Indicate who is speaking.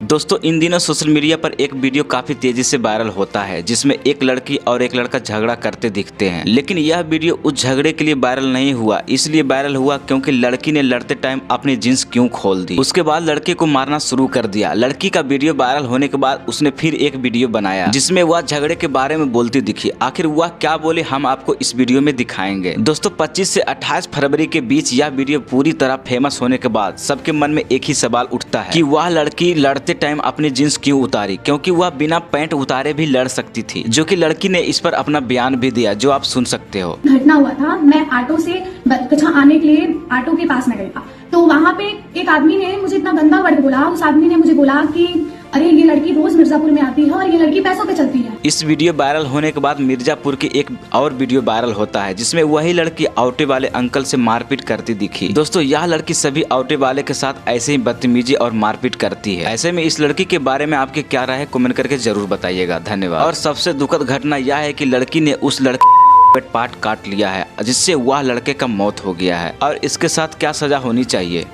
Speaker 1: दोस्तों इन दिनों social media पर एक वीडियो काफी तेजी से वायरल होता है जिसमें एक लड़की और एक लड़का झगड़ा करते दिखते हैं। लेकिन यह वीडियो उस झगड़े के लिए वायरल नहीं हुआ, इसलिए वायरल हुआ क्योंकि लड़की ने लड़ते टाइम अपनी जींस क्यों खोल दी। उसके बाद लड़के को मारना शुरू कर दिया। लड़की का वीडियो वायरल होने के बाद उसने फिर एक वीडियो बनाया जिसमें वह झगड़े के बारे में बोलती दिखी। आखिर वह क्या बोले हम आपको इस वीडियो में दिखाएंगे। दोस्तों 25 से 28 फरवरी के बीच यह वीडियो पूरी तरह फेमस होने के बाद सबके मन में एक ही सवाल उठता है कि वह लड़की लड़ते टाइम अपनी जींस क्यों उतारी, क्योंकि वह बिना पैंट उतारे भी लड़ सकती थी, जो कि लड़की ने इस पर अपना बयान भी दिया जो आप सुन सकते हो।
Speaker 2: घटना हुआ था, मैं ऑटो से कक्षा आने के लिए ऑटो के पास में गई था, तो वहाँ पे एक आदमी ने मुझे इतना गंदा वर्ड बोला। उस आदमी ने मुझे बोला कि अरे ये लड़की रोज मिर्जापुर में आती है और ये लड़की पैसों पे चलती है।
Speaker 1: इस वीडियो वायरल होने के बाद मिर्जापुर की एक और वीडियो वायरल होता है जिसमें वही लड़की ऑटो वाले अंकल से मारपीट करती दिखी। दोस्तों यह लड़की सभी ऑटो वाले के साथ ऐसे ही बदतमीजी और मारपीट करती है। ऐसे में इस लड़की के बारे में आपके क्या राय है कमेंट करके जरूर बताइएगा। धन्यवाद। और सबसे दुखद घटना यह है कि लड़की ने उस लड़के पार्ट काट लिया है जिससे वह लड़के का मौत हो गया है और इसके साथ क्या सजा होनी चाहिए।